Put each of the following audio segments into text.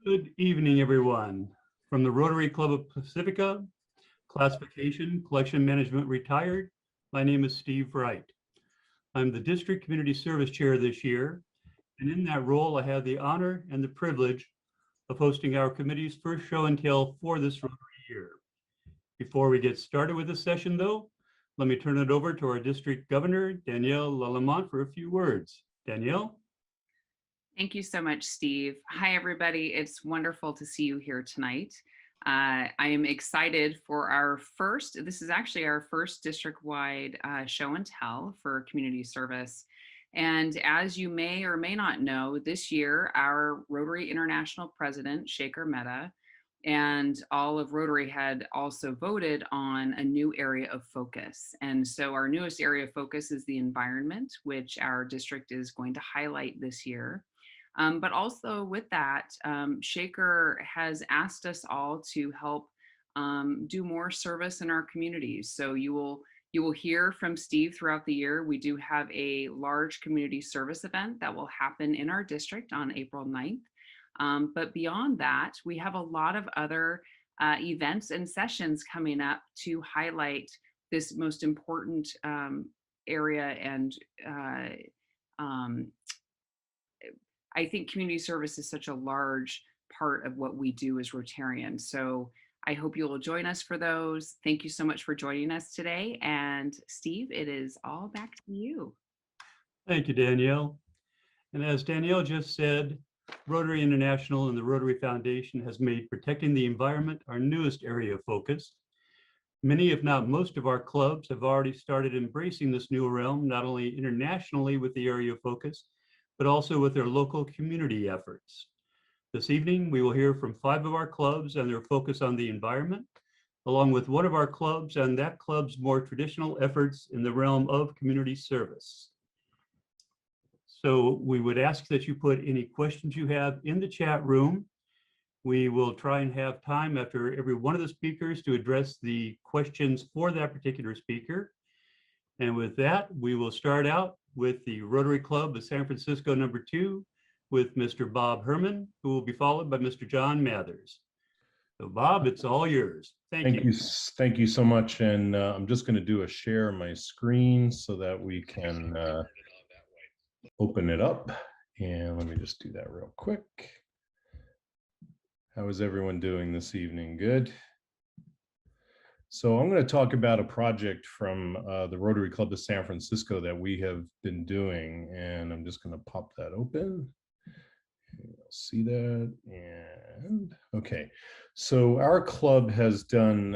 Good evening, everyone. From the Rotary Club of Pacifica, classification, collection management retired, my name is Steve Wright. I'm the District Community Service Chair this year, and in that role, I have the honor and the privilege of hosting our committee's first show and tell for this Rotary year. Before we get started with the session, though, let me turn it over to our District Governor, Danielle Lalamont, for a few words. Danielle? Thank you so much, Steve. Hi, everybody. It's wonderful to see you here tonight. I am excited for this is actually our first district-wide show and tell for community service. And as you may or may not know, this year, our Rotary International President, Shekhar Mehta, and all of Rotary had also voted on a new area of focus. And so our newest area of focus is the environment, which our district is going to highlight this year. But also with that, Shekhar has asked us all to help do more service in our communities. So you will hear from Steve throughout the year. We do have a large community service event that will happen in our district on April 9th. But beyond that, we have a lot of other events and sessions coming up to highlight this most important area. And I think community service is such a large part of what we do as Rotarians. So I hope you will join us for those. Thank you so much for joining us today. And Steve, it is all back to you. Thank you, Danielle. And as Danielle just said, Rotary International and the Rotary Foundation has made protecting the environment our newest area of focus. Many, if not most of our clubs have already started embracing this new realm, not only internationally with the area of focus, but also with their local community efforts. This evening, we will hear from 5 of our clubs and their focus on the environment, along with one of our clubs and that club's more traditional efforts in the realm of community service. So we would ask that you put any questions you have in the chat room. We will try and have time after every one of the speakers to address the questions for that particular speaker. And with that, we will start out with the Rotary Club of San Francisco #2 with Mr. Bob Herman, who will be followed by Mr. John Mathers. So Bob, it's all yours. Thank you. Thank you so much. And I'm just going to do a share my screen so that we can open it up. And let me just do that real quick. How is everyone doing this evening? Good. So I'm going to talk about a project from the Rotary Club of San Francisco that we have been doing, and I'm just going to pop that open. You'll see that, and okay. So our club has done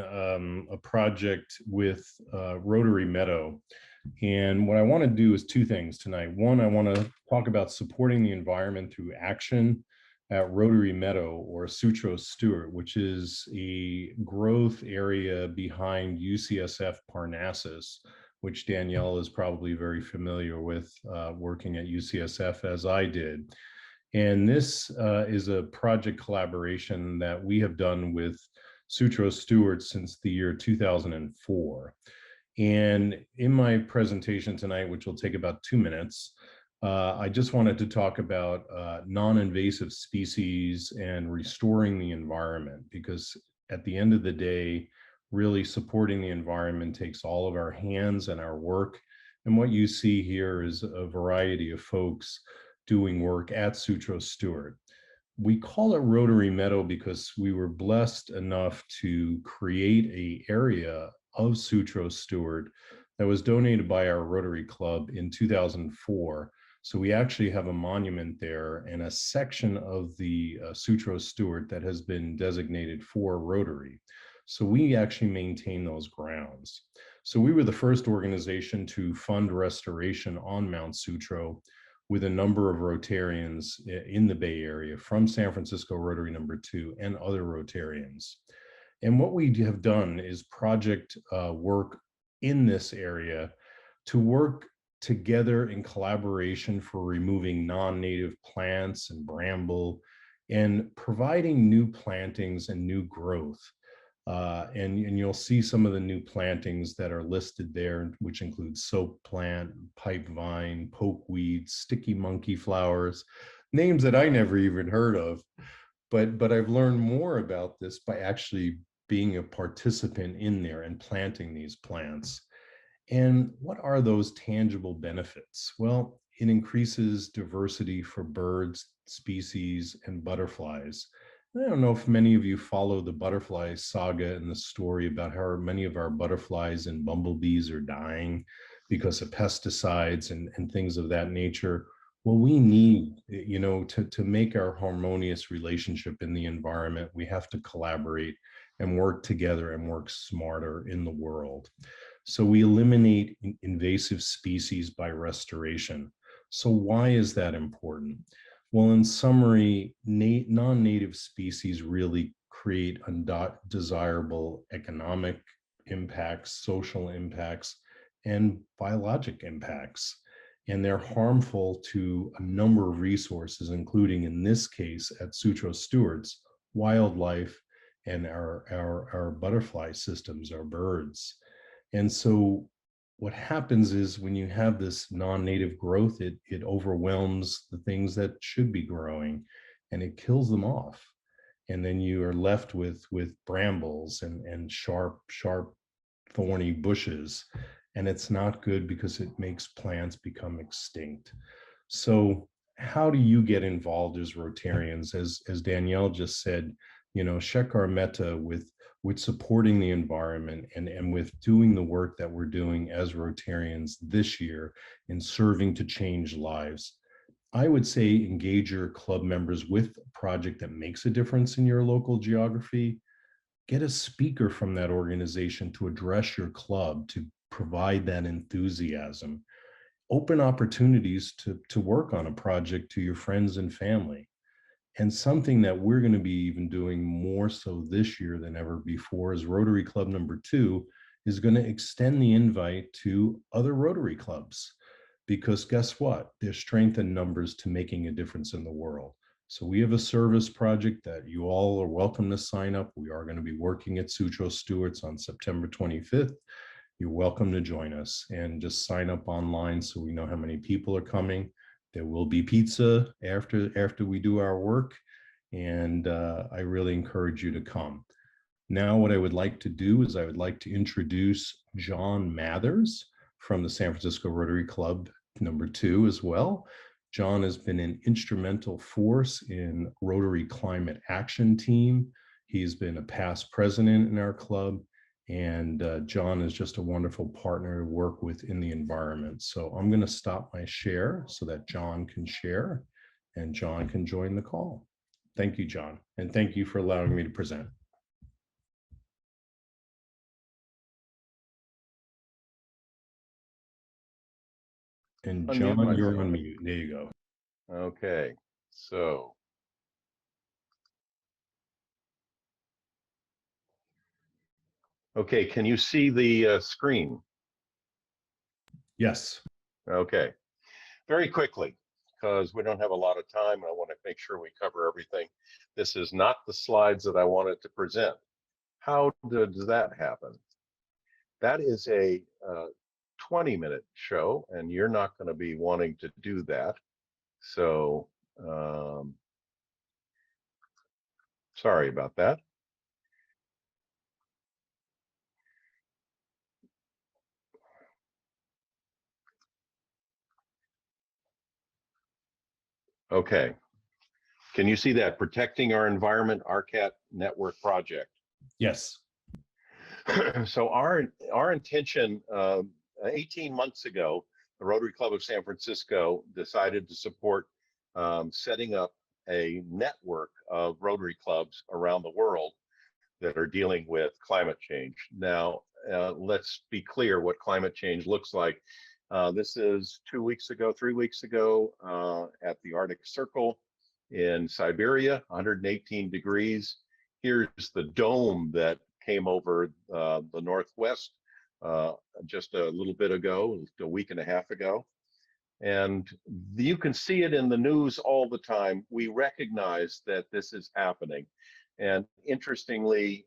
a project with Rotary Meadow, and what I want to do is 2 things tonight. One, I want to talk about supporting the environment through action at Rotary Meadow, or Sutro Stewart, which is a growth area behind UCSF Parnassus, which Danielle is probably very familiar with, working at UCSF as I did. And this is a project collaboration that we have done with Sutro Stewart since the year 2004. And in my presentation tonight, which will take about 2 minutes, I just wanted to talk about non-invasive species and restoring the environment, because at the end of the day, really supporting the environment takes all of our hands and our work. And what you see here is a variety of folks doing work at Sutro Stewart. We call it Rotary Meadow because we were blessed enough to create an area of Sutro Stewart that was donated by our Rotary Club in 2004. So we actually have a monument there and a section of the Sutro Stewart that has been designated for Rotary. So we actually maintain those grounds. So we were the first organization to fund restoration on Mount Sutro with a number of Rotarians in the Bay Area from San Francisco Rotary #2 and other Rotarians. And what we have done is project work in this area to work together in collaboration for removing non-native plants and bramble and providing new plantings and new growth. And you'll see some of the new plantings that are listed there, which include soap plant, pipe vine, pokeweed, sticky monkey flowers, names that I never even heard of. but I've learned more about this by actually being a participant in there and planting these plants. And what are those tangible benefits? Well, it increases diversity for birds, species, and butterflies. I don't know if many of you follow the butterfly saga and the story about how many of our butterflies and bumblebees are dying because of pesticides and things of that nature. Well, we need, to make our harmonious relationship in the environment, we have to collaborate and work together and work smarter in the world. So we eliminate invasive species by restoration. So why is that important? Well, in summary, non-native species really create undesirable economic impacts, social impacts, and biologic impacts. And they're harmful to a number of resources, including in this case at Sutro Stewart's, wildlife and our butterfly systems, our birds. And so what happens is when you have this non-native growth, it overwhelms the things that should be growing and it kills them off. And then you are left with brambles and sharp, thorny bushes. And it's not good because it makes plants become extinct. So how do you get involved as Rotarians? As Danielle just said, Shekhar Mehta with supporting the environment and with doing the work that we're doing as Rotarians this year in serving to change lives. I would say engage your club members with a project that makes a difference in your local geography. Get a speaker from that organization to address your club, to provide that enthusiasm. Open opportunities to work on a project to your friends and family. And something that we're going to be even doing more so this year than ever before is Rotary Club number 2 is going to extend the invite to other Rotary clubs, because guess what? There's strength in numbers to making a difference in the world. So we have a service project that you all are welcome to sign up. We are going to be working at Sutro Stewart's on September 25th. You're welcome to join us and just sign up online so we know how many people are coming. There will be pizza after we do our work, and I really encourage you to come. Now, what I would like to do is I would like to introduce John Mathers from the San Francisco Rotary Club number 2 as well. John has been an instrumental force in Rotary Climate Action Team. He's been a past president in our club. And John is just a wonderful partner to work with in the environment. So I'm going to stop my share so that John can share and John can join the call. Thank you, John. And thank you for allowing me to present. And John, you're on mute. There you go. Okay, so. Okay, can you see the screen? Yes. Okay, very quickly, because we don't have a lot of time. I want to make sure we cover everything. This is not the slides that I wanted to present. How does that happen? That is a 20-minute show, and you're not going to be wanting to do that. So, sorry about that. Okay. Can you see that? Protecting Our Environment, RCAT Network Project. Yes. So our intention, 18 months ago, the Rotary Club of San Francisco decided to support setting up a network of Rotary clubs around the world that are dealing with climate change. Now, let's be clear what climate change looks like. This is 3 weeks ago at the Arctic Circle in Siberia, 118 degrees. Here's the dome that came over the Northwest just a little bit ago, a week and a half ago. And you can see it in the news all the time. We recognize that this is happening. And interestingly,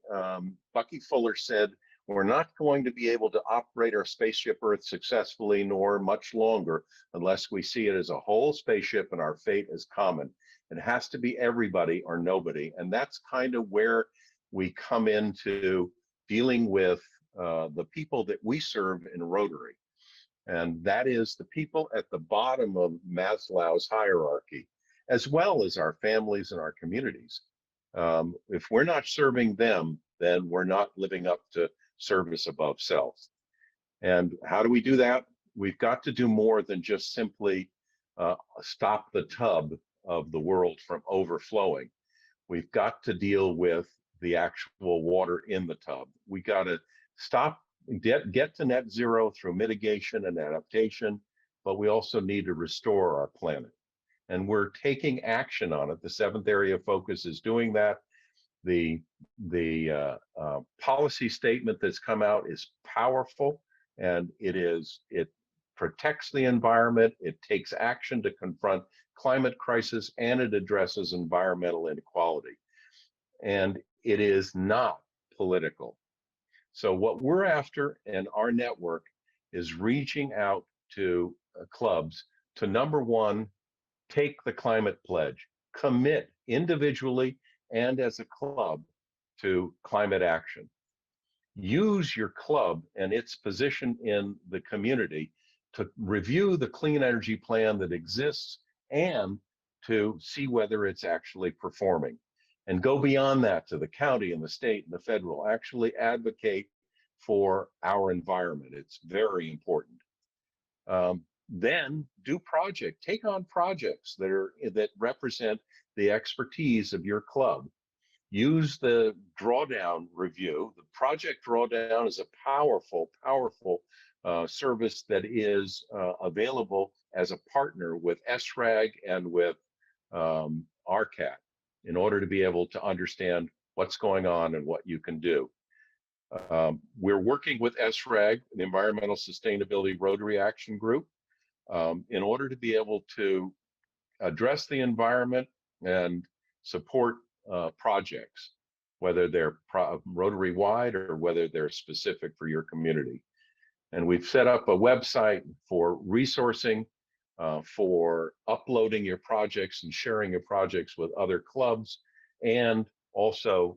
Bucky Fuller said, we're not going to be able to operate our spaceship Earth successfully nor much longer unless we see it as a whole spaceship and our fate is common. It has to be everybody or nobody. And that's kind of where we come into dealing with the people that we serve in Rotary. And that is the people at the bottom of Maslow's hierarchy, as well as our families and our communities. If we're not serving them, then we're not living up to service above self. And how do we do that? We've got to do more than just simply stop the tub of the world from overflowing. We've got to deal with the actual water in the tub. We got to get to net zero through mitigation and adaptation, but we also need to restore our planet. And we're taking action on it. The 7th area of focus is doing that. The policy statement that's come out is powerful, and it protects the environment, it takes action to confront climate crisis, and it addresses environmental inequality. And it is not political. So what we're after in our network is reaching out to clubs to, number one, take the climate pledge, commit individually and as a club to climate action. Use your club and its position in the community to review the clean energy plan that exists and to see whether it's actually performing. And go beyond that to the county and the state and the federal. Actually advocate for our environment. It's very important. Then do take on projects that represent the expertise of your club. Use the drawdown review. The project drawdown is a powerful service that is available as a partner with SRAG and with RCAT in order to be able to understand what's going on and what you can do. We're working with SRAG, the Environmental Sustainability Rotary Action Group, in order to be able to address the environment and support projects, whether they're Rotary-wide or whether they're specific for your community. And we've set up a website for resourcing, for uploading your projects and sharing your projects with other clubs, and also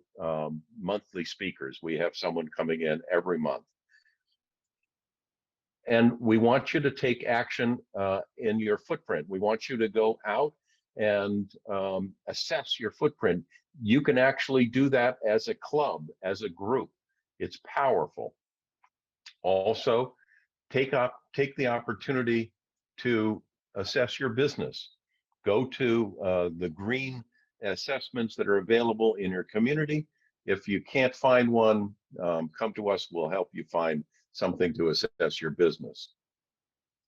monthly speakers. We have someone coming in every month. And we want you to take action in your footprint. We want you to go out and assess your footprint. You can actually do that as a club, as a group. It's powerful. Also, take the opportunity to assess your business. Go to the green assessments that are available in your community. If you can't find one, come to us. We'll help you find something to assess your business.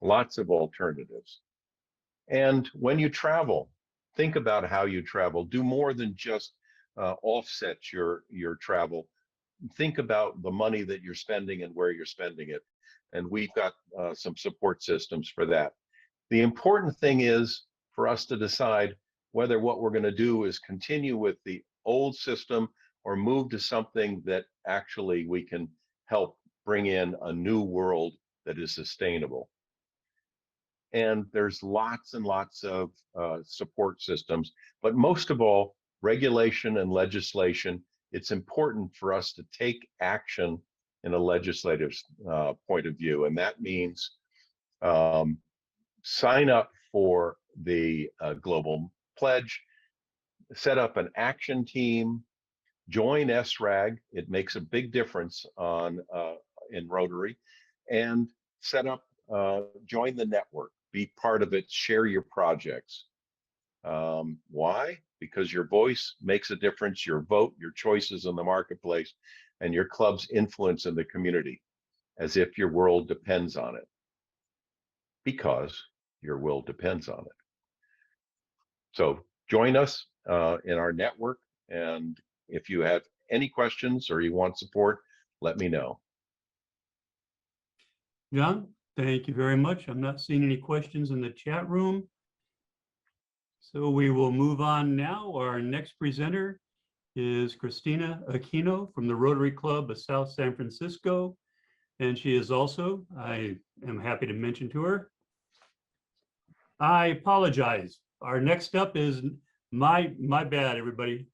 Lots of alternatives. And when you travel, think about how you travel. Do more than just offset your travel. Think about the money that you're spending and where you're spending it. And we've got some support systems for that. The important thing is for us to decide whether what we're going to do is continue with the old system or move to something that actually we can help bring in a new world that is sustainable. And there's lots and lots of support systems, but most of all, regulation and legislation. It's important for us to take action in a legislative point of view. And that means sign up for the Global Pledge, set up an action team, join SRAG. It makes a big difference in Rotary, and join the network, be part of it, share your projects. Why? Because your voice makes a difference, your vote, your choices in the marketplace, and your club's influence in the community, as if your world depends on it. Because your world depends on it. So join us in our network, and if you have any questions or you want support, let me know. John, thank you very much. I'm not seeing any questions in the chat room. So we will move on now. Our next presenter is Christina Aquino from the Rotary Club of South San Francisco. And she is also, I am happy to mention to her, I apologize. Our next up is My bad, everybody.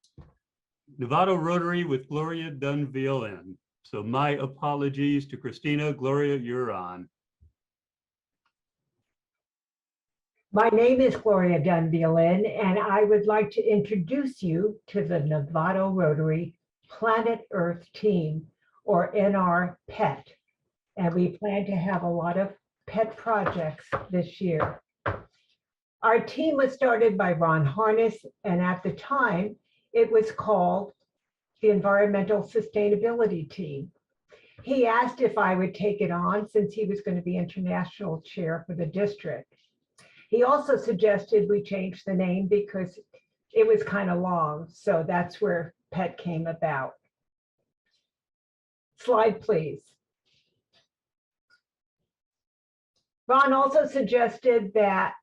Novato Rotary with Gloria Dunn VLN. So my apologies to Christina. Gloria, you're on. My name is Gloria Dunn Violin, and I would like to introduce you to the Novato Rotary Planet Earth team, or NR-PET. And we plan to have a lot of pet projects this year. Our team was started by Ron Harness, and at the time, it was called the Environmental Sustainability Team. He asked if I would take it on since he was going to be international chair for the district. He also suggested we change the name because it was kind of long, so that's where PET came about. Slide, please. Ron also suggested that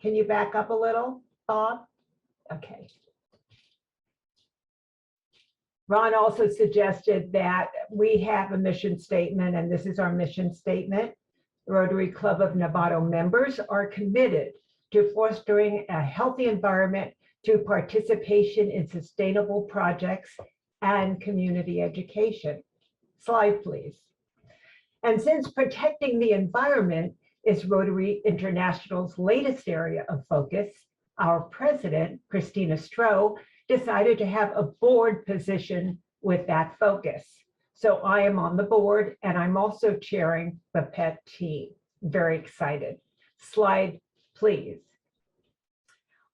can you back up a little, Bob? Okay. Ron also suggested that we have a mission statement, and this is our mission statement. Rotary Club of Novato members are committed to fostering a healthy environment through participation in sustainable projects and community education. Slide, please. And since protecting the environment is Rotary International's latest area of focus, our president, Christina Stroh, decided to have a board position with that focus. So I am on the board, and I'm also chairing the PET team. Very excited. Slide, please.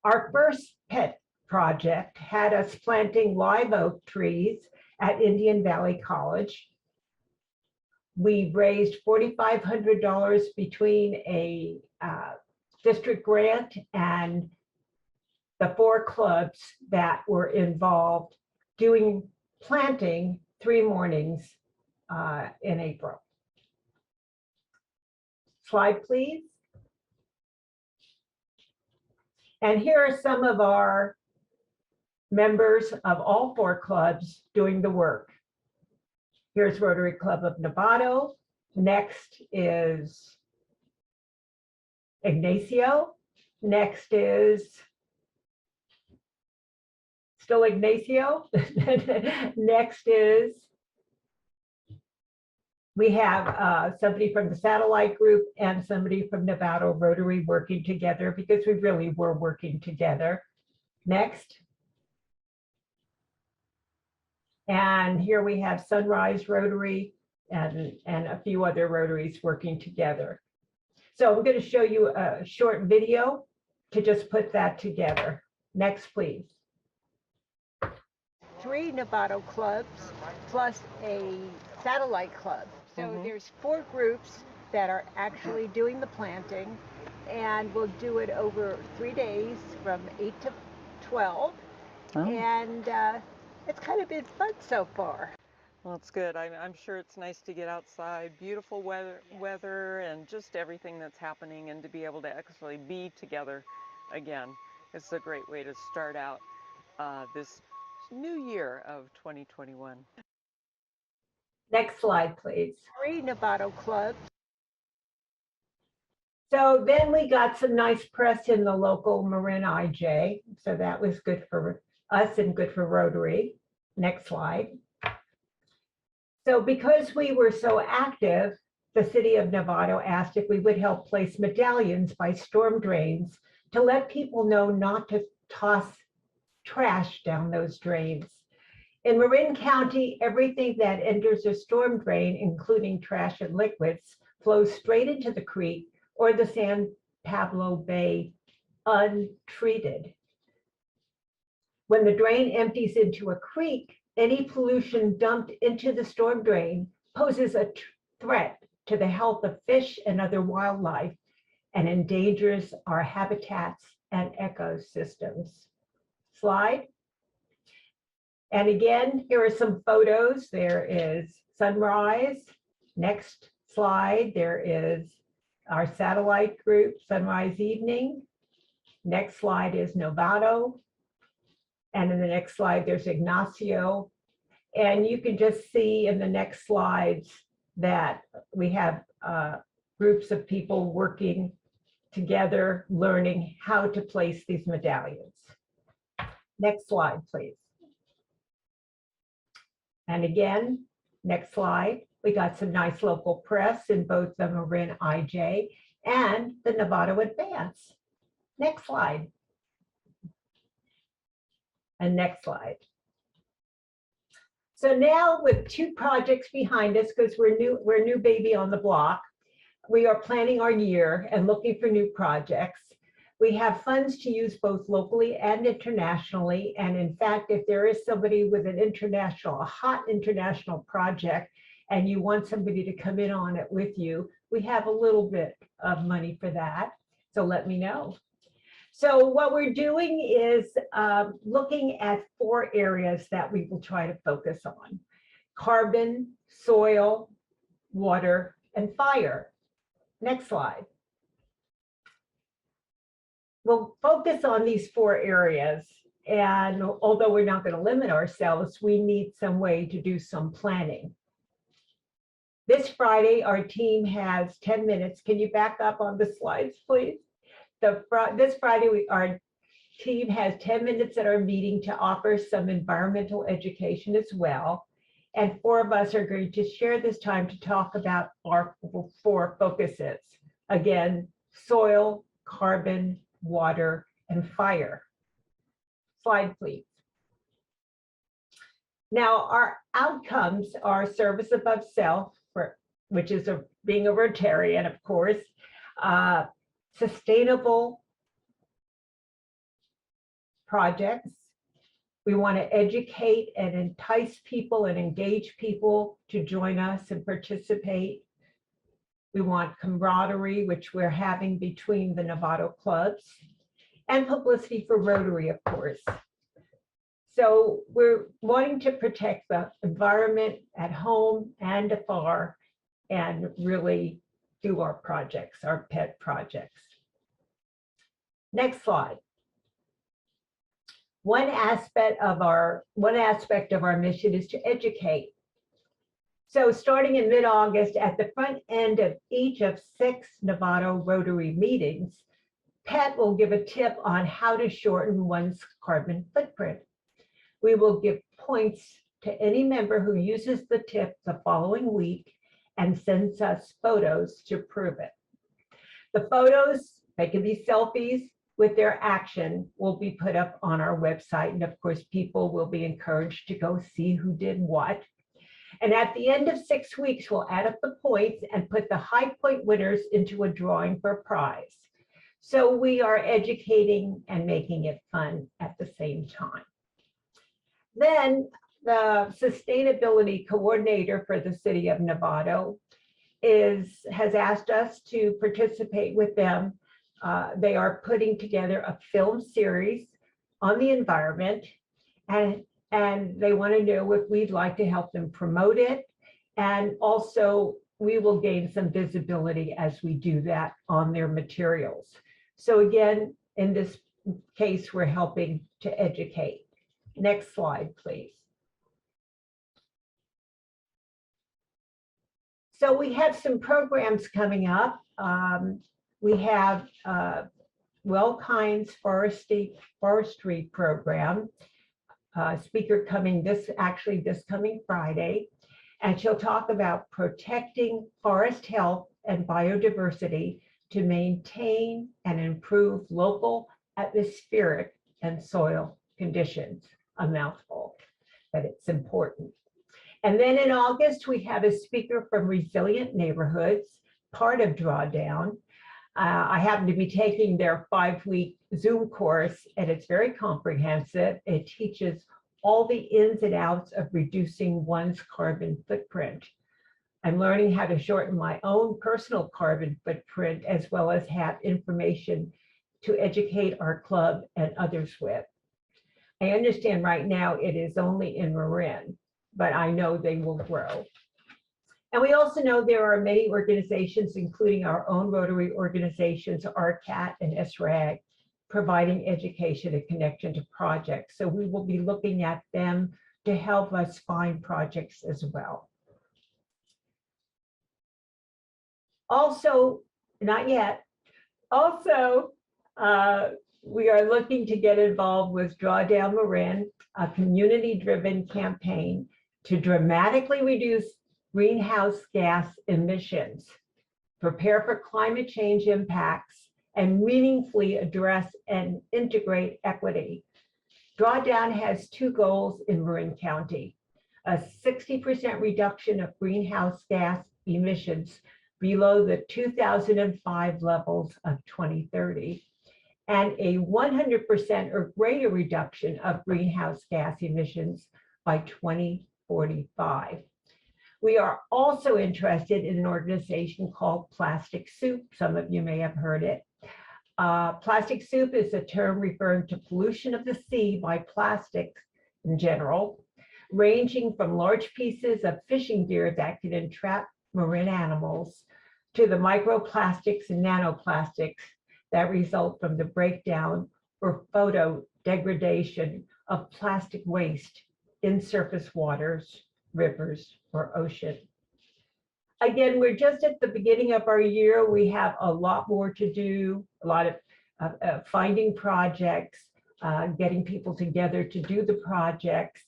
Our first PET project had us planting live oak trees at Indian Valley College. We raised $4,500 between a district grant and the 4 clubs that were involved doing planting 3 mornings in April. Slide, please. And here are some of our members of all 4 clubs doing the work. Here's Rotary Club of Novato. Next is Ignacio. Next is still Ignacio. Next is, we have somebody from the satellite group and somebody from Novato Rotary working together because we really were working together. Next. And here we have Sunrise Rotary and a few other Rotaries working together. So I'm going to show you a short video to just put that together. Next, please. 3 Novato clubs plus a satellite club. So there's 4 groups that are actually doing the planting, and we'll do it over 3 days from 8 to 12. Oh. And it's kind of been fun so far. Well, it's good. I'm sure it's nice to get outside, beautiful weather and just everything that's happening, and to be able to actually be together again. It's a great way to start out this new year of 2021. Next slide, please. 3 Novato clubs. So then we got some nice press in the local Marin IJ. So that was good for us and good for Rotary. Next slide. So because we were so active, the city of Novato asked if we would help place medallions by storm drains to let people know not to toss trash down those drains. In Marin County, everything that enters a storm drain, including trash and liquids, flows straight into the creek or the San Pablo Bay untreated. When the drain empties into a creek, any pollution dumped into the storm drain poses a threat to the health of fish and other wildlife and endangers our habitats and ecosystems. Slide. And again, here are some photos. There is Sunrise. Next slide, there is our satellite group, Sunrise Evening. Next slide is Novato. And in the next slide, there's Ignacio. And you can just see in the next slides that we have groups of people working together, learning how to place these medallions. Next slide, please. And again, next slide. We got some nice local press in both the Marin IJ and the Novato Advance. Next slide. And next slide. So now with 2 projects behind us, because we're a new baby on the block, we are planning our year and looking for new projects. We have funds to use both locally and internationally. And in fact, if there is somebody with a hot international project, and you want somebody to come in on it with you, we have a little bit of money for that. So let me know. So what we're doing is looking at 4 areas that we will try to focus on: carbon, soil, water, and fire. Next slide. We'll focus on these 4 areas. And although we're not going to limit ourselves, we need some way to do some planning. This Friday, our team has 10 minutes. Can you back up on the slides, please? This Friday, our team has 10 minutes at our meeting to offer some environmental education as well. And 4 of us are going to share this time to talk about our 4 focuses. Again, soil, carbon, water, and fire. Slide, please. Now, our outcomes are service above self, which is being a Rotarian, of course, sustainable projects. We want to educate and entice people and engage people to join us and participate. We want camaraderie, which we're having between the Novato clubs, and publicity for Rotary, of course. So we're wanting to protect the environment at home and afar, and really do our projects, our pet projects. Next slide. One aspect of our mission is to educate. So starting in mid-August, at the front end of each of 6 Novato Rotary meetings, Pat will give a tip on how to shorten one's carbon footprint. We will give points to any member who uses the tip the following week and sends us photos to prove it. The photos, they can be selfies with their action, will be put up on our website. And of course, people will be encouraged to go see who did what. And at the end of 6 weeks, we'll add up the points and put the high point winners into a drawing for a prize. So we are educating and making it fun at the same time. Then the sustainability coordinator for the city of Novato has asked us to participate with them. They are putting together a film series on the environment, and they want to know if we'd like to help them promote it. And also we will gain some visibility as we do that on their materials. So again, in this case, we're helping to educate. Next slide, please. So we have some programs coming up. We have Well Kinds forestry program. Speaker coming this coming Friday, and she'll talk about protecting forest health and biodiversity to maintain and improve local atmospheric and soil conditions. A mouthful, but it's important. And then in August, we have a speaker from Resilient Neighborhoods, part of Drawdown. I happen to be taking their 5-week Zoom course, and it's very comprehensive. It teaches all the ins and outs of reducing one's carbon footprint. I'm learning how to shorten my own personal carbon footprint, as well as have information to educate our club and others with. I understand right now it is only in Marin, but I know they will grow. And we also know there are many organizations, including our own Rotary organizations, RCAT and SRAG, providing education and connection to projects. So we will be looking at them to help us find projects as well. Also, not yet. Also, we are looking to get involved with Drawdown Marin, a community-driven campaign to dramatically reduce greenhouse gas emissions, prepare for climate change impacts, and meaningfully address and integrate equity. Drawdown has two goals in Marin County: a 60% reduction of greenhouse gas emissions below the 2005 levels of 2030, and a 100% or greater reduction of greenhouse gas emissions by 2045. We are also interested in an organization called Plastic Soup. Some of you may have heard it. Plastic soup is a term referring to pollution of the sea by plastics in general, ranging from large pieces of fishing gear that can entrap marine animals to the microplastics and nanoplastics that result from the breakdown or photo degradation of plastic waste in surface waters, rivers, or ocean. Again, we're just at the beginning of our year. We have a lot more to do, a lot of finding projects, getting people together to do the projects.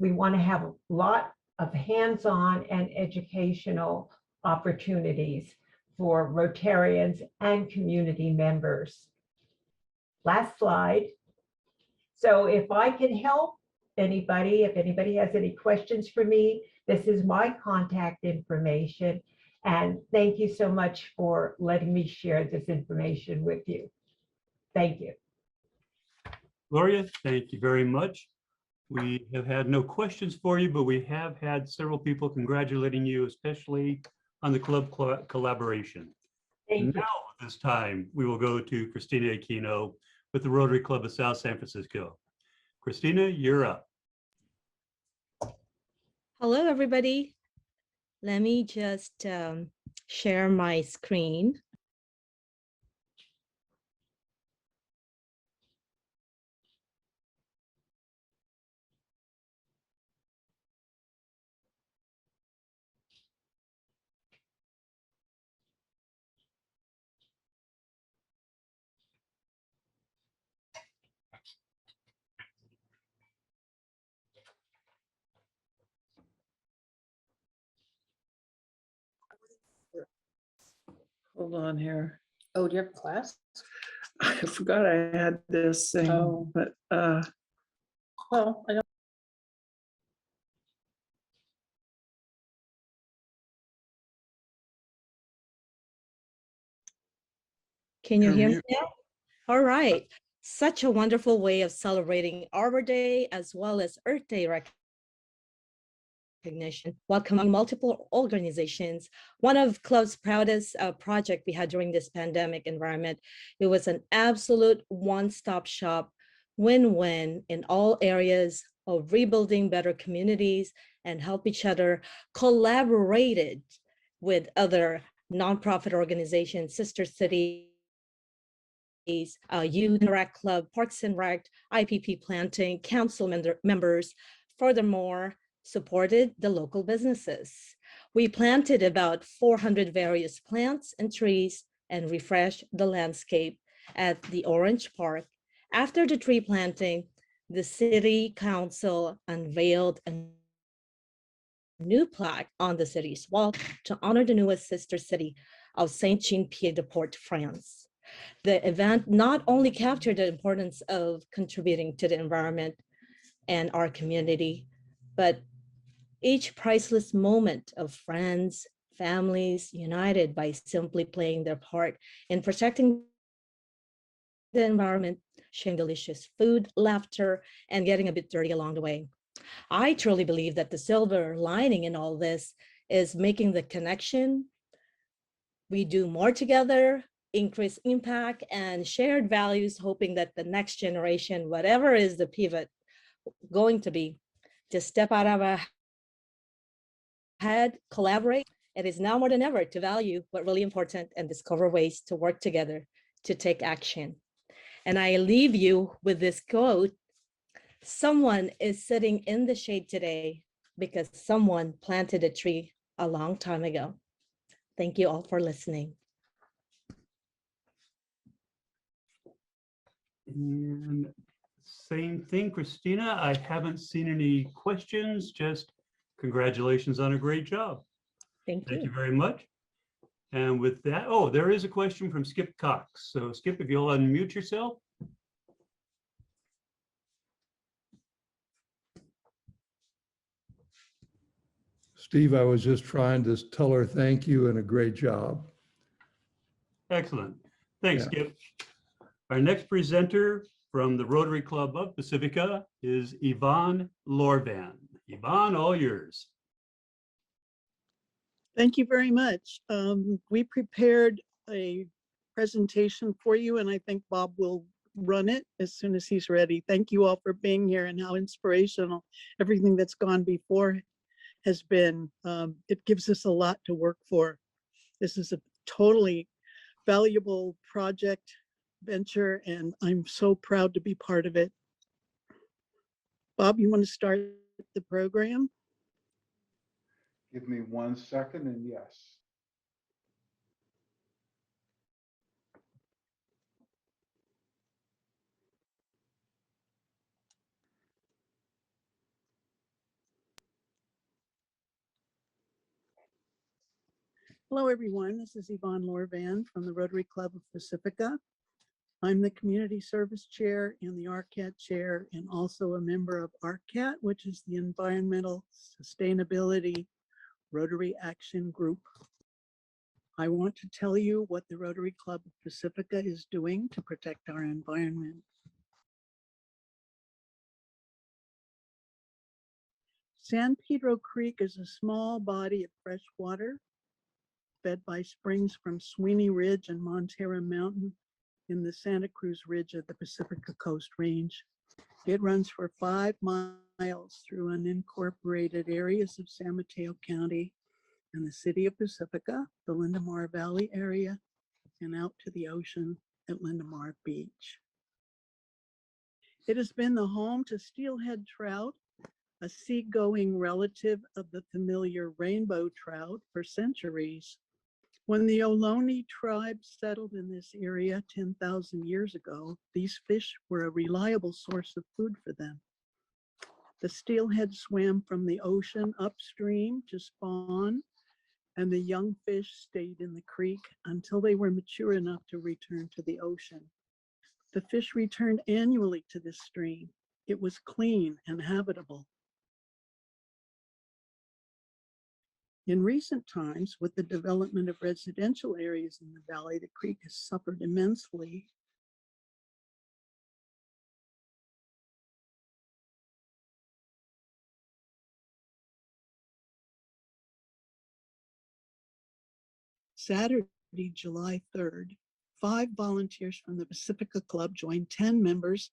We want to have a lot of hands-on and educational opportunities for Rotarians and community members. Last slide. So if I can help anybody, if anybody has any questions for me, this is my contact information. And thank you so much for letting me share this information with you. Thank you. Gloria, thank you very much. We have had no questions for you, but we have had several people congratulating you, especially on the club collaboration. Thank you. Now, at this time, we will go to Christina Aquino with the Rotary Club of South San Francisco. Christina, you're up. Hello, everybody. Let me just share my screen. Hold on here. Oh, do you have class? I forgot I had this thing, Oh. but Well, I don't. Can you You're hear me mute. now? All right. Such a wonderful way of celebrating Arbor Day as well as Earth Day recognition, welcoming multiple organizations. One of Club's proudest project we had during this pandemic environment. It was an absolute one-stop shop, win-win in all areas of rebuilding better communities and help each other, collaborated with other nonprofit organizations, sister cities, Youth Rec Club, Parks and Rec, IPP Planting, council members. Furthermore, supported the local businesses. We planted about 400 various plants and trees and refreshed the landscape at the Orange Park. After the tree planting, the city council unveiled a new plaque on the city's wall to honor the newest sister city of Saint-Jean-Pied-de-Port, France. The event not only captured the importance of contributing to the environment and our community, but each priceless moment of friends, families united by simply playing their part in protecting the environment, sharing delicious food, laughter, and getting a bit dirty along the way. I truly believe that the silver lining in all this is making the connection. We do more together, increase impact, and shared values, hoping that the next generation, whatever is the pivot going to be, to step out of our head, collaborate. It is now more than ever to value what's really important and discover ways to work together to take action. And I leave you with this quote: someone is sitting in the shade today because someone planted a tree a long time ago. Thank you all for listening. And same thing, Christina. I haven't seen any questions, just congratulations on a great job. Thank Thank you you. very much. And with that, oh, there is a question from Skip Cox. So Skip, if you'll unmute yourself. Steve, I was just trying to tell her thank you and a great job. Excellent. Thanks, Yeah. Skip. Our next presenter from the Rotary Club of Pacifica is Yvonne Lorvan. Yvonne, all yours. Thank you very much. We prepared a presentation for you, and I think Bob will run it as soon as he's ready. Thank you all for being here and how inspirational everything that's gone before has been. It gives us a lot to work for. This is a totally valuable project venture, and I'm so proud to be part of it. Bob, you want to start the program? Give me 1 second and yes. Hello, everyone. This is Yvonne Lorvan from the Rotary Club of Pacifica. I'm the Community Service Chair and the RCAT Chair, and also a member of RCAT, which is the Environmental Sustainability Rotary Action Group. I want to tell you what the Rotary Club of Pacifica is doing to protect our environment. San Pedro Creek is a small body of fresh water fed by springs from Sweeney Ridge and Montera Mountain in the Santa Cruz Ridge of the Pacifica Coast Range. It runs for 5 miles through unincorporated areas of San Mateo County and the city of Pacifica, the Lindamar Valley area, and out to the ocean at Lindamar Beach. It has been the home to steelhead trout, a seagoing relative of the familiar rainbow trout, for centuries. When the Ohlone tribe settled in this area 10,000 years ago, these fish were a reliable source of food for them. The steelhead swam from the ocean upstream to spawn, and the young fish stayed in the creek until they were mature enough to return to the ocean. The fish returned annually to this stream. It was clean and habitable. In recent times, with the development of residential areas in the valley, the creek has suffered immensely. Saturday, July 3rd, 5 volunteers from the Pacifica Club joined 10 members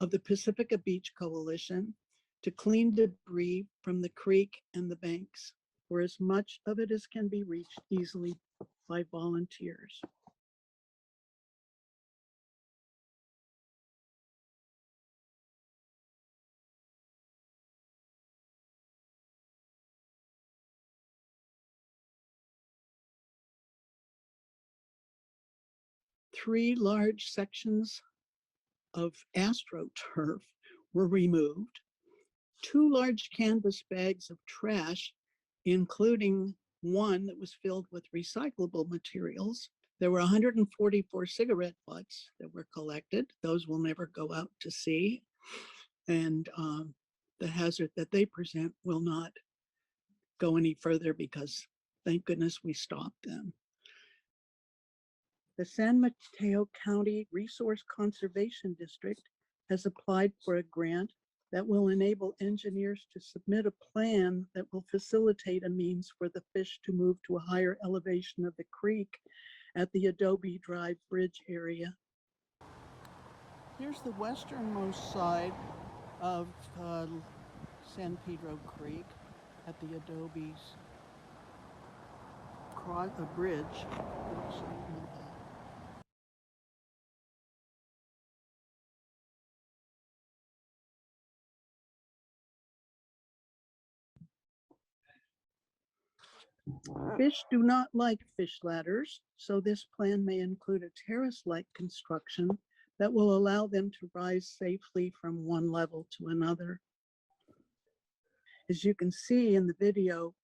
of the Pacifica Beach Coalition to clean debris from the creek and the banks, where as much of it as can be reached easily by volunteers. Three large sections of AstroTurf were removed. 2 large canvas bags of trash, including one that was filled with recyclable materials. There were 144 cigarette butts that were collected. Those will never go out to sea. And the hazard that they present will not go any further because thank goodness we stopped them. The San Mateo County Resource Conservation District has applied for a grant that will enable engineers to submit a plan that will facilitate a means for the fish to move to a higher elevation of the creek at the Adobe Drive Bridge area. Here's the westernmost side of San Pedro Creek at the Adobe's bridge. Fish do not like fish ladders, so this plan may include a terrace-like construction that will allow them to rise safely from one level to another. As you can see in the video,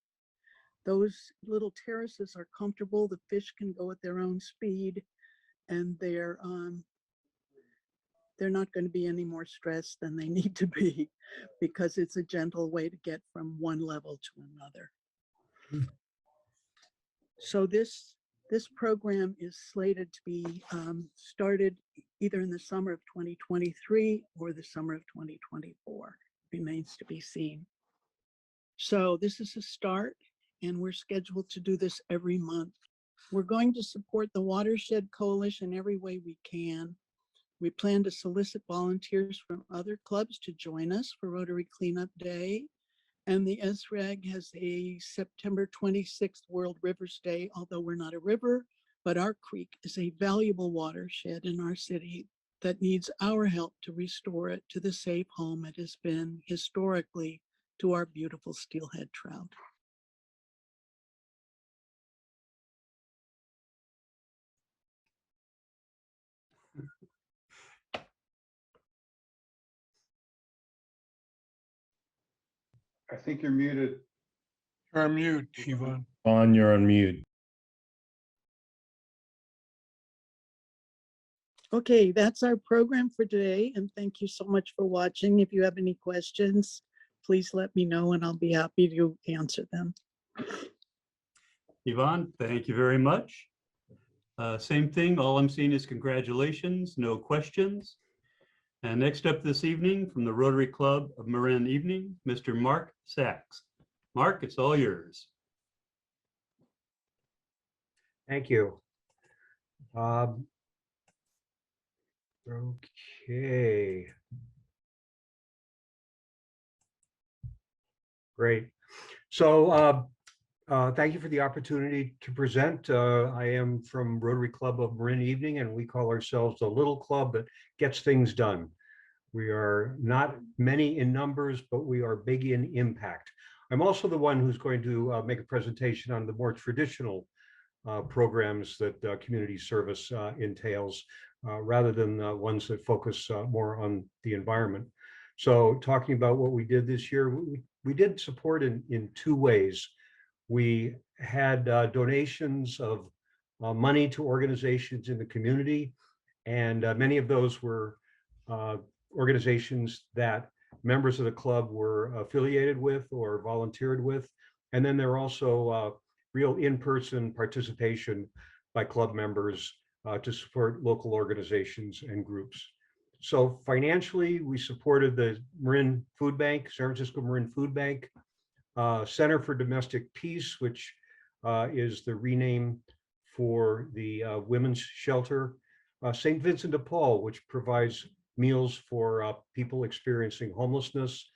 those little terraces are comfortable. The fish can go at their own speed, and they're not going to be any more stressed than they need to be, because it's a gentle way to get from one level to another. So this program is slated to be started either in the summer of 2023 or the summer of 2024. Remains to be seen. So this is a start, and we're scheduled to do this every month. We're going to support the Watershed Coalition every way we can. We plan to solicit volunteers from other clubs to join us for Rotary Cleanup Day. And the SRAG has a September 26th World Rivers Day, although we're not a river, but our creek is a valuable watershed in our city that needs our help to restore it to the safe home it has been historically to our beautiful steelhead trout. I think you're muted. You're on mute, Yvonne. On, you're on mute. Okay, that's our program for today, and thank you so much for watching. If you have any questions, please let me know and I'll be happy to answer them. Yvonne, thank you very much. Same thing, all I'm seeing is congratulations, no questions. And next up this evening from the Rotary Club of Marin Evening, Mr. Mark Sachs. Mark, it's all yours. Thank you. Okay. Great. So thank you for the opportunity to present. I am from Rotary Club of Marin Evening, and we call ourselves a little club that gets things done. We are not many in numbers, but we are big in impact. I'm also the one who's going to make a presentation on the more traditional programs that community service entails, rather than ones that focus more on the environment. So talking about what we did this year, we did support in two ways. We had donations of money to organizations in the community, and many of those were organizations that members of the club were affiliated with or volunteered with. And then there are also real in-person participation by club members to support local organizations and groups. So financially, we supported the Marin Food Bank, San Francisco Marin Food Bank, Center for Domestic Peace, which is the rename for the women's shelter, St. Vincent de Paul, which provides meals for people experiencing homelessness,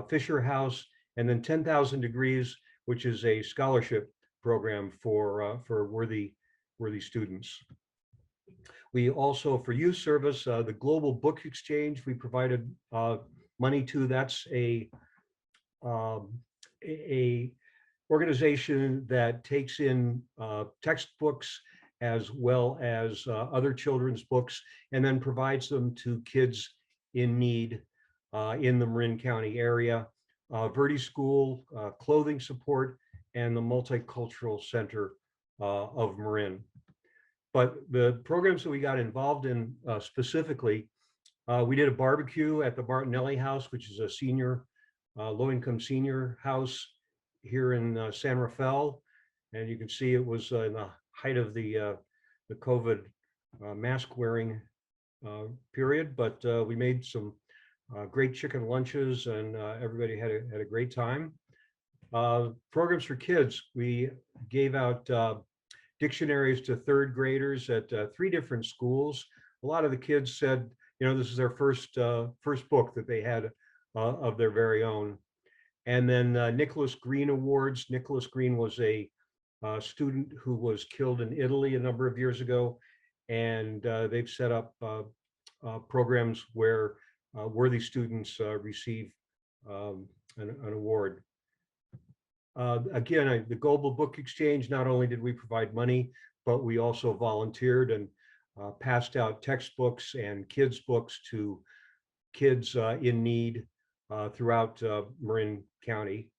Fisher House, and then 10,000 Degrees, which is a scholarship program for worthy students. We also, for youth service, the Global Book Exchange, we provided money to. That's a organization that takes in textbooks as well as other children's books, and then provides them to kids in need in the Marin County area. Verde School, clothing support, and the Multicultural Center of Marin. But the programs that we got involved in specifically, we did a barbecue at the Martinelli House, which is a senior, low-income senior house here in San Rafael. And you can see it was in the height of the COVID mask wearing period, but we made some great chicken lunches, and everybody had a great time. Programs for kids, we gave out dictionaries to third graders at 3 different schools. A lot of the kids said, you know, this is their first book that they had of their very own. And then Nicholas Green Awards. Nicholas Green was a student who was killed in Italy a number of years ago, and they've set up programs where worthy students receive an award. Again, the Global Book Exchange, not only did we provide money, but we also volunteered and passed out textbooks and kids' books to kids in need throughout Marin County.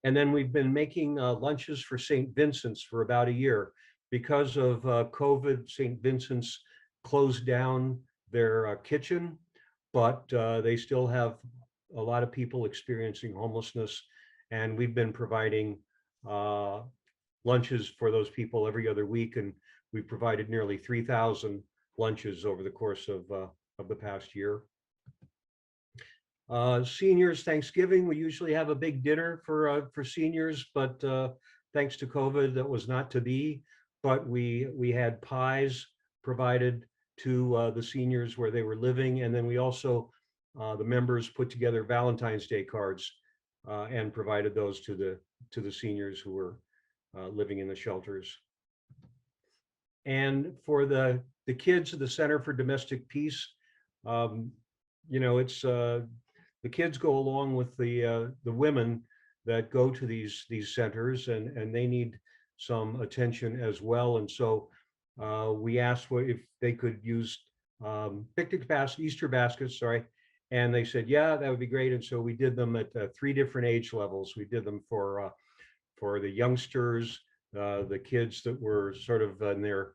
And then we've been making lunches for St. Vincent's for about a year. Because of COVID, St. Vincent's closed down their kitchen, but they still have a lot of people experiencing homelessness. And we've been providing lunches for those people every other week. And we've provided nearly 3,000 lunches over the course of the past year. Seniors Thanksgiving, we usually have a big dinner for seniors, but thanks to COVID, that was not to be. But we had pies provided to the seniors where they were living, and then we also the members put together Valentine's Day cards and provided those to the seniors who were living in the shelters. And for the kids of the Center for Domestic Peace, you know, it's the kids go along with the women that go to these centers, and they need some attention as well. And so we asked if they could use picnic baskets, Easter baskets, sorry. And they said, yeah, that would be great. And so we did them at 3 different age levels. We did them for the youngsters, the kids that were sort of in their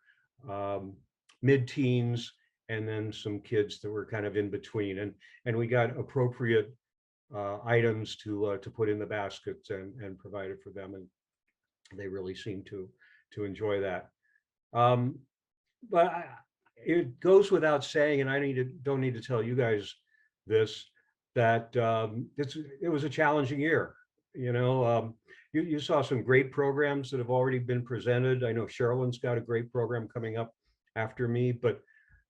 mid-teens, and then some kids that were kind of in between. And we got appropriate items to put in the baskets and provided for them. And they really seem to enjoy that. But it goes without saying, and I don't need to tell you guys this, that it was a challenging year. You know, you saw some great programs that have already been presented. I know Sherilyn's got a great program coming up after me, but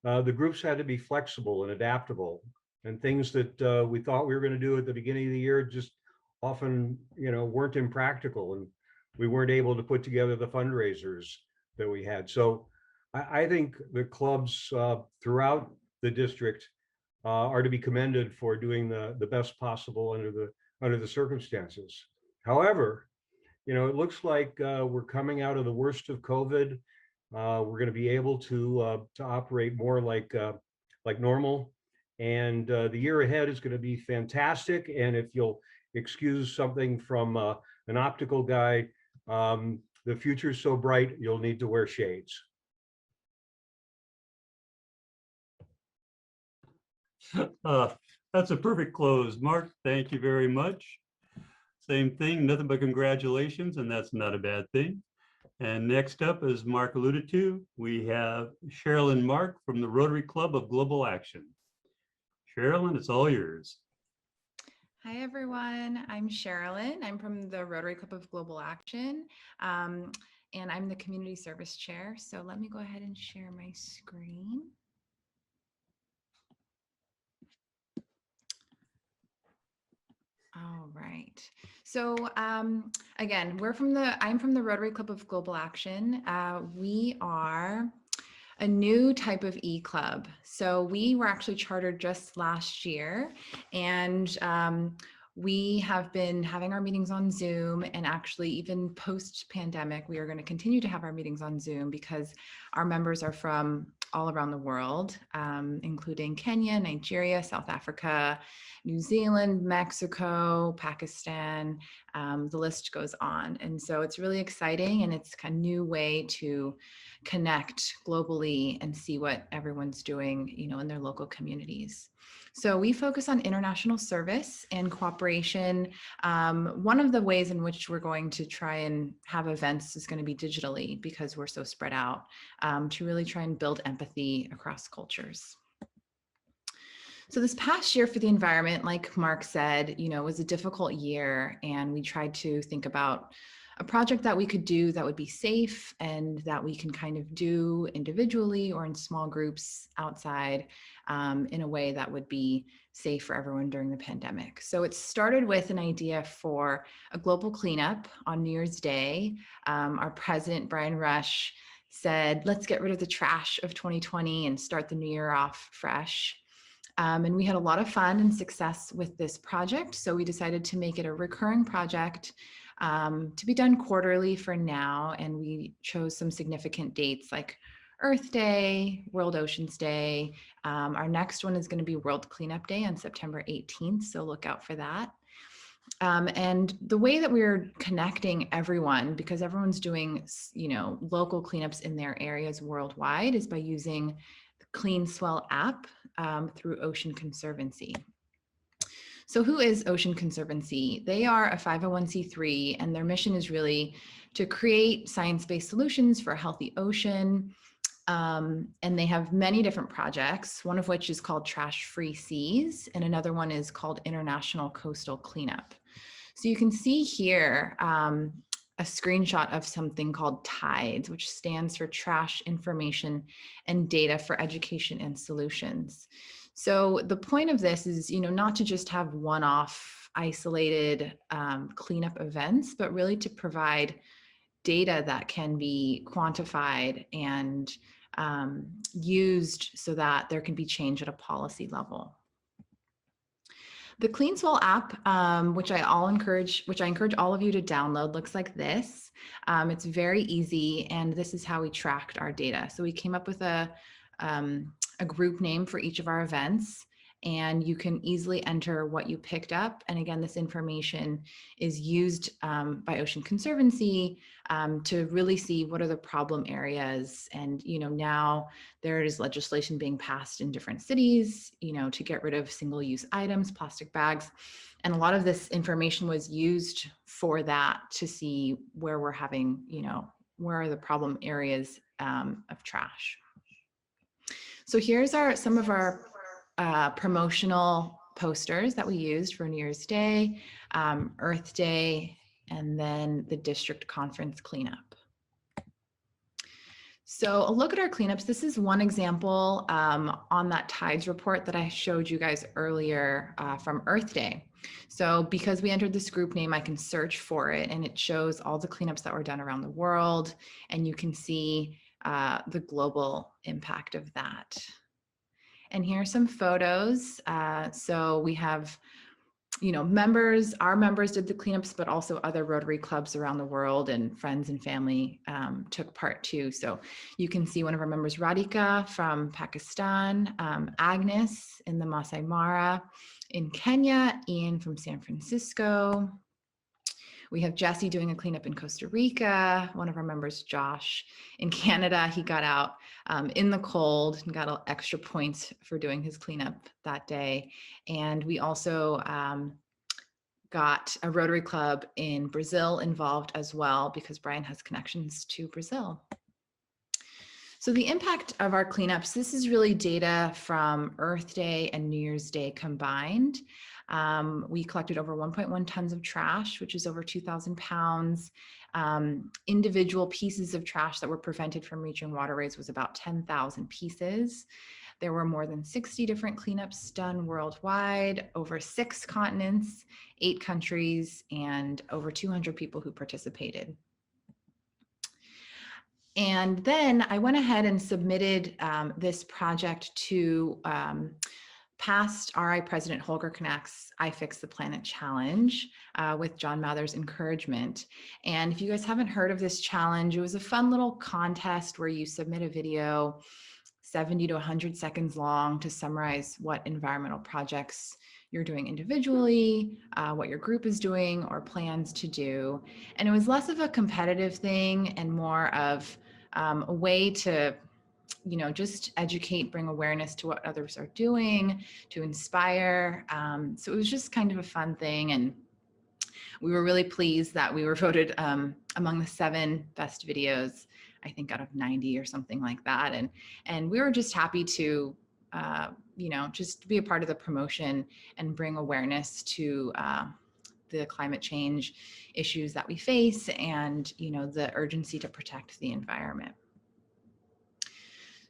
the groups had to be flexible and adaptable, and things that we thought we were going to do at the beginning of the year just often, you know, weren't impractical, and we weren't able to put together the fundraisers that we had. So I think the clubs throughout the district are to be commended for doing the best possible under the circumstances. However, you know, it looks like we're coming out of the worst of COVID. We're going to be able to operate more like normal, and the year ahead is going to be fantastic. And if you'll excuse something from an optical guy, the future's so bright you'll need to wear shades. That's a perfect close. Mark, thank you very much. Same thing, nothing but congratulations, and that's not a bad thing. And next up, as Mark alluded to, we have Sherilyn Mark from the Rotary Club of Global Action. Sherilyn, it's all yours. Hi, everyone. I'm Sherilyn. I'm from the Rotary Club of Global Action, and I'm the Community Service Chair. So let me go ahead and share my screen. All right. So again, I'm from the Rotary Club of Global Action. We are a new type of e-club. So we were actually chartered just last year, and we have been having our meetings on Zoom, and actually even post-pandemic, we are going to continue to have our meetings on Zoom because our members are from all around the world, including Kenya, Nigeria, South Africa, New Zealand, Mexico, Pakistan, the list goes on. And so it's really exciting, and it's a new way to connect globally and see what everyone's doing, you know, in their local communities. So we focus on international service and cooperation. One of the ways in which we're going to try and have events is going to be digitally, because we're so spread out, to really try and build empathy across cultures. So this past year for the environment, like Mark said, you know, was a difficult year, and we tried to think about a project that we could do that would be safe and that we can kind of do individually or in small groups outside in a way that would be safe for everyone during the pandemic. So it started with an idea for a global cleanup on New Year's Day. Our president, Brian Rush, said, let's get rid of the trash of 2020 and start the new year off fresh. And we had a lot of fun and success with this project. So we decided to make it a recurring project to be done quarterly for now. And we chose some significant dates like Earth Day, World Oceans Day. Our next one is going to be World Cleanup Day on September 18th. So look out for that. And the way that we're connecting everyone, because everyone's doing, local cleanups in their areas worldwide, is by using the Clean Swell app through Ocean Conservancy. So who is Ocean Conservancy? They are a 501c3, and their mission is really to create science-based solutions for a healthy ocean. And they have many different projects, one of which is called Trash Free Seas, and another one is called International Coastal Cleanup. So you can see here a screenshot of something called TIDES, which stands for Trash Information and Data for Education and Solutions. So the point of this is, not to just have one-off isolated cleanup events, but really to provide data that can be quantified and used so that there can be change at a policy level. The Clean Swell app, which I encourage all of you to download, looks like this. It's very easy, and this is how we tracked our data. So we came up with a group name for each of our events, and you can easily enter what you picked up. And again, this information is used by Ocean Conservancy to really see what are the problem areas. And now there is legislation being passed in different cities, to get rid of single-use items, plastic bags. And a lot of this information was used for that, to see where we're having, where are the problem areas of trash. So here's some of our promotional posters that we used for New Year's Day, Earth Day, and then the district conference cleanup. So a look at our cleanups. This is one example on that TIDES report that I showed you guys earlier from Earth Day. So because we entered this group name, I can search for it, and it shows all the cleanups that were done around the world, and you can see the global impact of that. And here are some photos. So we have, members, our members did the cleanups, but also other Rotary clubs around the world, and friends and family took part too. So you can see one of our members, Radhika from Pakistan, Agnes in the Masai Mara in Kenya, Ian from San Francisco. We have Jesse doing a cleanup in Costa Rica. One of our members, Josh, in Canada, he got out in the cold and got extra points for doing his cleanup that day. And we also got a Rotary Club in Brazil involved as well, because Brian has connections to Brazil. So the impact of our cleanups, this is really data from Earth Day and New Year's Day combined. We collected over 1.1 tons of trash, which is over 2,000 pounds. Individual pieces of trash that were prevented from reaching waterways was about 10,000 pieces. There were more than 60 different cleanups done worldwide, over 6 continents, 8 countries, and over 200 people who participated. And then I went ahead and submitted this project to past RI President Holger Knack's I Fix the Planet Challenge with John Mather's encouragement. And if you guys haven't heard of this challenge, it was a fun little contest where you submit a video 70 to 100 seconds long to summarize what environmental projects you're doing individually, what your group is doing or plans to do. And it was less of a competitive thing and more of a way to just educate, bring awareness to what others are doing, to inspire. So it was just kind of a fun thing. And we were really pleased that we were voted among the 7 best videos, I think out of 90 or something like that. And we were just happy to, just be a part of the promotion and bring awareness to the climate change issues that we face and, the urgency to protect the environment.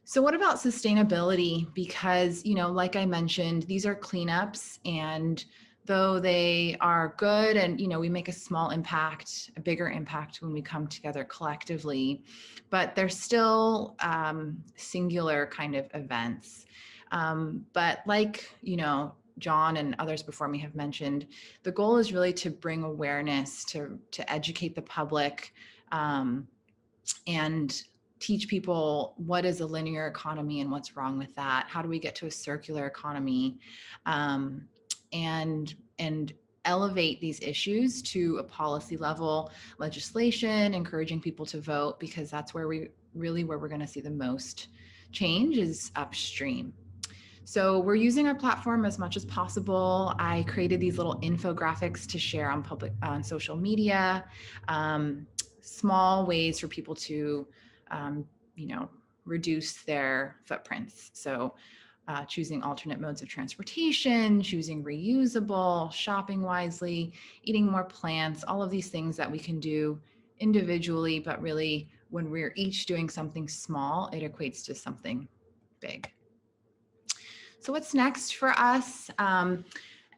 So what about sustainability? Because, like I mentioned, these are cleanups, and though they are good and, we make a small impact, a bigger impact when we come together collectively, but they're still singular kind of events. But like, you know, John and others before me have mentioned, the goal is really to bring awareness, to educate the public, and teach people what is a linear economy and what's wrong with that. How do we get to a circular economy, and elevate these issues to a policy level legislation, encouraging people to vote, because that's where we're going to see the most change is upstream. So we're using our platform as much as possible. I created these little infographics to share on social media, small ways for people to, you know, reduce their footprints. So choosing alternate modes of transportation, choosing reusable, shopping wisely, eating more plants, all of these things that we can do individually, but really when we're each doing something small, it equates to something big. So what's next for us?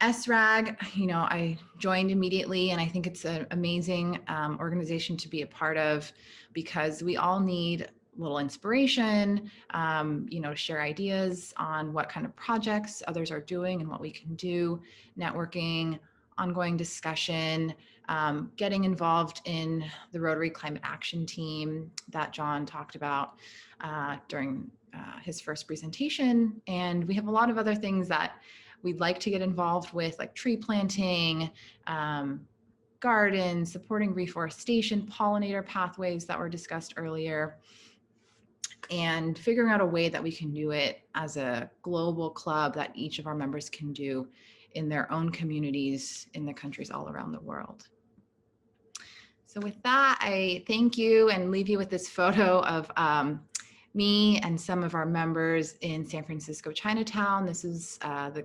SRAG, you know, I joined immediately, and I think it's an amazing organization to be a part of, because we all need a little inspiration, you know, to share ideas on what kind of projects others are doing and what we can do, networking, ongoing discussion, getting involved in the Rotary Climate Action Team that John talked about during his first presentation. And we have a lot of other things that we'd like to get involved with, like tree planting, gardens, supporting reforestation, pollinator pathways that were discussed earlier, and figuring out a way that we can do it as a global club that each of our members can do in their own communities in the countries all around the world. So with that, I thank you and leave you with this photo of me and some of our members in San Francisco Chinatown. This is the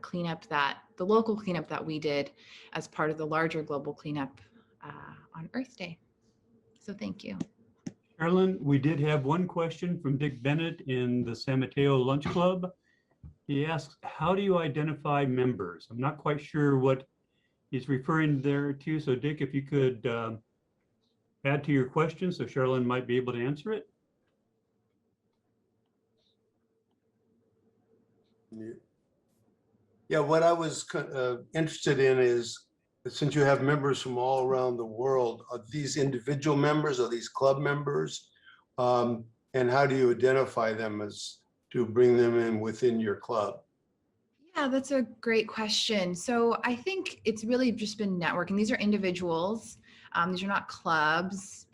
local cleanup that we did as part of the larger global cleanup on Earth Day. So thank you. Carolyn, we did have one question from Dick Bennett in the San Mateo Lunch Club. He asks, how do you identify members? I'm not quite sure what he's referring there to. So Dick, if you could add to your question so Charlene might be able to answer it. Yeah, what I was interested in is, since you have members from all around the world, are these individual members, are these club members? And how do you identify them as to bring them in within your club? Yeah, that's a great question. So I think it's really just been networking. These are individuals. These are not clubs.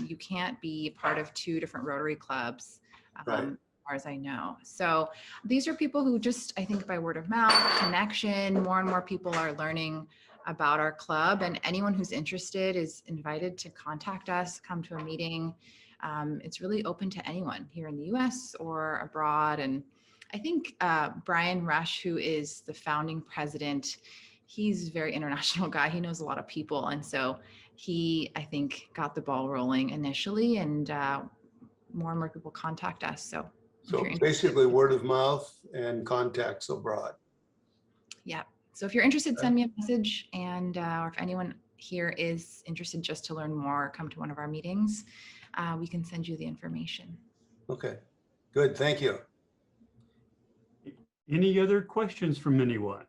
You can't be part of 2 different Rotary clubs. Right. As far as I know. So these are people who just, I think by word of mouth, connection, more and more people are learning about our club, and anyone who's interested is invited to contact us, come to a meeting. It's really open to anyone here in the US or abroad. And I think Brian Rush, who is the founding president, he's a very international guy. He knows a lot of people. And so he, I think, got the ball rolling initially, and more and more people contact us. So basically word of mouth and contacts abroad. Yeah. So if you're interested, send me a message, and or if anyone here is interested just to learn more, come to one of our meetings, we can send you the information. Okay, good. Thank you. Any other questions from anyone?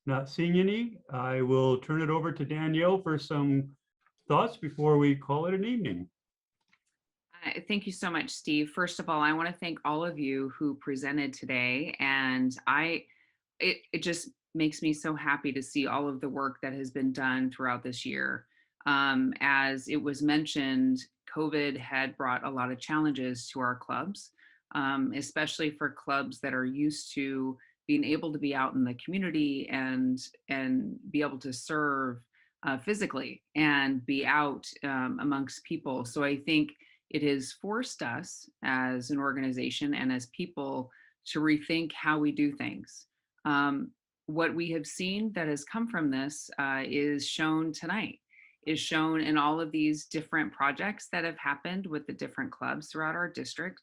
Not seeing any, I will turn it over to Danielle for some thoughts before we call it an evening. Thank you so much, Steve. First of all, I want to thank all of you who presented today. And it just makes me so happy to see all of the work that has been done throughout this year. As it was mentioned, COVID had brought a lot of challenges to our clubs, especially for clubs that are used to being able to be out in the community and be able to serve physically and be out amongst people. So I think it has forced us as an organization and as people to rethink how we do things. What we have seen that has come from this is shown tonight, is shown in all of these different projects that have happened with the different clubs throughout our district.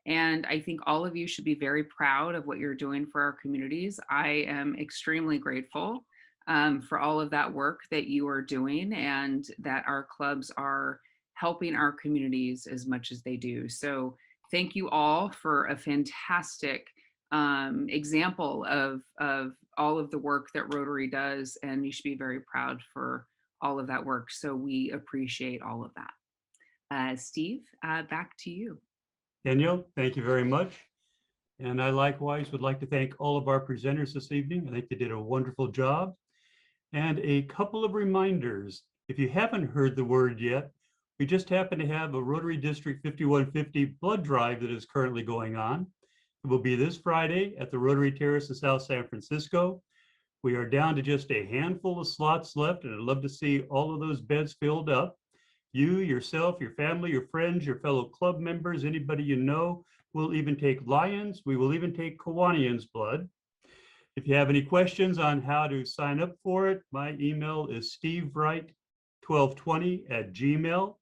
And I think all of you should be very proud of what you're doing for our communities. I am extremely grateful for all of that work that you are doing, and that our clubs are helping our communities as much as they do. So Thank you all for a fantastic example of all of the work that Rotary does, and you should be very proud for all of that work. So we appreciate all of that. Steve, back to you. Danielle, thank you very much. And I likewise would like to thank all of our presenters this evening. I think they did a wonderful job. And a couple of reminders. If you haven't heard the word yet, we just happen to have a Rotary District 5150 blood drive that is currently going on. It will be this Friday at the Rotary Terrace in South San Francisco. We are down to just a handful of slots left, and I'd love to see all of those beds filled up. You, yourself, your family, your friends, your fellow club members, anybody you know. We'll even take Lions. We will even take Kiwanian's blood. If you have any questions on how to sign up for it, my email is stevewright1220@gmail.com.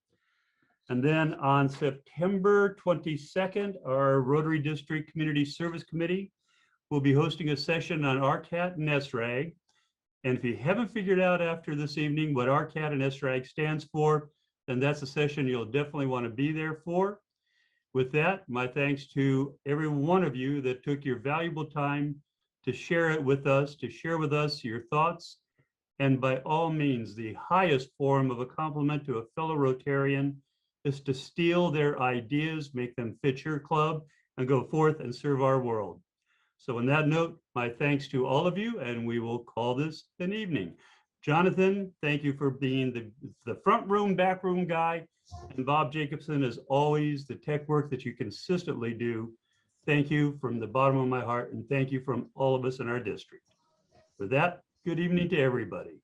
And then on September 22nd, our Rotary District Community Service Committee will be hosting a session on RCAT and SRAG. And if you haven't figured out after this evening what RCAT and SRAG stands for, then that's a session you'll definitely want to be there for. With that, my thanks to every one of you that took your valuable time to share it with us, to share with us your thoughts. And by all means, the highest form of a compliment to a fellow Rotarian is to steal their ideas, make them fit your club, and go forth and serve our world. So on that note, my thanks to all of you, and we will call this an evening. Jonathan, thank you for being the front room, back room guy. And Bob Jacobson, as always, the tech work that you consistently do. Thank you from the bottom of my heart, and thank you from all of us in our district. With that, good evening to everybody.